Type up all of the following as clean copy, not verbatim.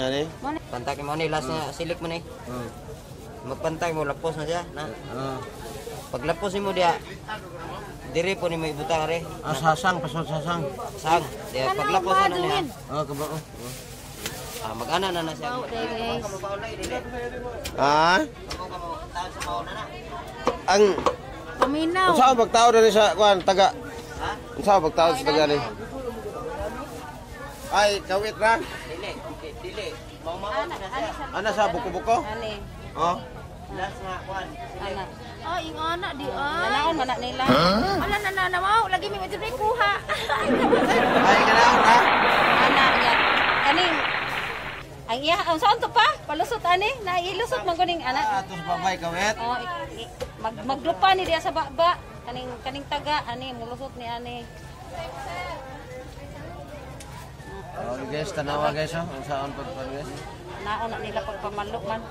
Yan eh. Pantake mo ni last na silik mo ni. Magpantay mo lapos na siya na. Pag lapos mo dia diri po ni may butang re. Sasang pasod sasang. Sang. Dia pag lapos na niya. Kabao. Mag-ana na siya. Ang paminaw. unsa pagtao diri sa kuan taga? Ha? Unsa pagtao sa taga ni? Ay, kawit ra. Dili. Mau-mau na siya. Ana sa buko-buko? Ani. Oh. Last na kuan. Ana. Oh, ing ana di ay. Nanaon man na nila. Ala na mau lagi mi medyo kuha. Ay, ganaon ha. Ana ya. Kaning ang iya ang saan to pa? Palusot ani, nailusot man kuning ana. Atos babay kawit. Oh, maglupa ni diya sa baba. Kaning taga ani mulusot ni ani. Oh, guys, tanawa guys oh. Ang saan pa guys. Naon na nila pagpamalok man.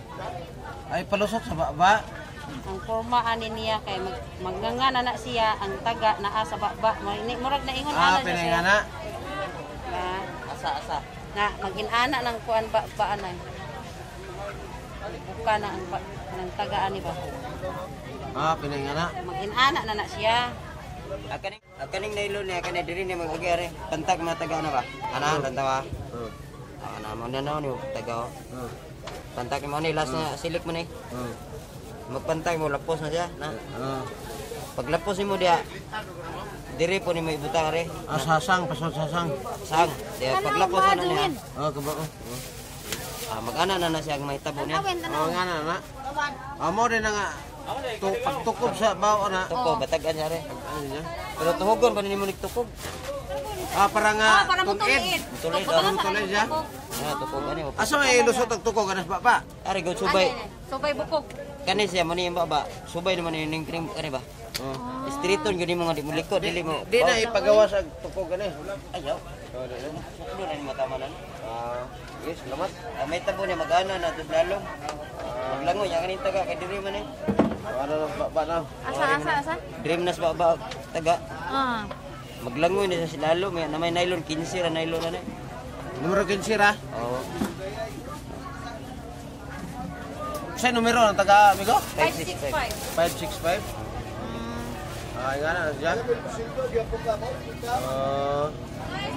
Ay, palusot sa baba. Ang forma ani niya kay magngangan na siya ang taga naa sa baba. Murag na ingon ana siya. Piningana. Asa. Nga magin-ana ng kuan ba anay. Buka na ang taga ani ba. Piningana. Magin-ana na siya. Akaning nailo niya kanay diri ni magagare. Pantag mga taga na ba? Ana tantawa. Ana mo na ni taga. Pantag mo ni last na silik mo ni. Magpantay mo lapos na siya na. Pag lapos mo dia diri po ni may butang re. Sasang pasod sasang. Sang. Dia pag lapos na niya. Kabao. Mag-ana na siya ang may tabo niya. Ngana na. Amo din nga pagtukob sa bao na. Tuko batagan niya re. Ano niya? Pero tuhogon pa ni mo nigtukog. Para nga Para mo tungid. Tulid Tulid siya. tukog ani. Asa may lusot ang tukog anas baba? Ari go subay. Subay bukog. Kani siya man yung baba. Subay naman yung krim kani ba? Streeton gani mo nga di mo likod dili mo. Di na ipagawa sa tukog ani. Ayaw. Suklo na ni matamanan. Yes, salamat. May tabo niya mag-ana na tud lalong. Maglangoy yang kanin taga kay diri man eh. Ano na baba na? Asa. Dream nas baba taga. Ah. Maglangoy ni sa silalo may na may nylon 15 ra nylon na ni. Numero 15 ra. Oh. Sa numero ng taga amigo? 565. 565. Ngana na siya.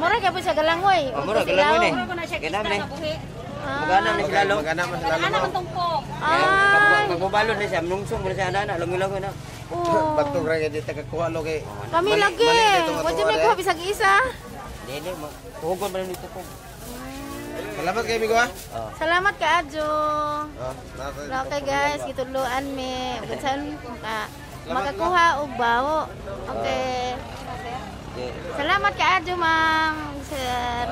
Mura kay sa galangoy. Amura galangoy ni. Ganam ni. Magana ni silalo. Magana man sila. Ana man tungkog. Ay. Magbabalon ni siya nungsong mo siya ana langoy-langoy na. Oh. Bagtog ra gid taga-kuha lo kay. Kami lagi. Wajud may kuha bisag isa. Dili mo. Tuhogon man ni tukog. Salamat kay amigo ha. Salamat ka Adjo. Oh, Okay guys, gituluan mi. Bunsan makakuha og bawo. Okay. Salamat ka Adjo, ma'am. Sir.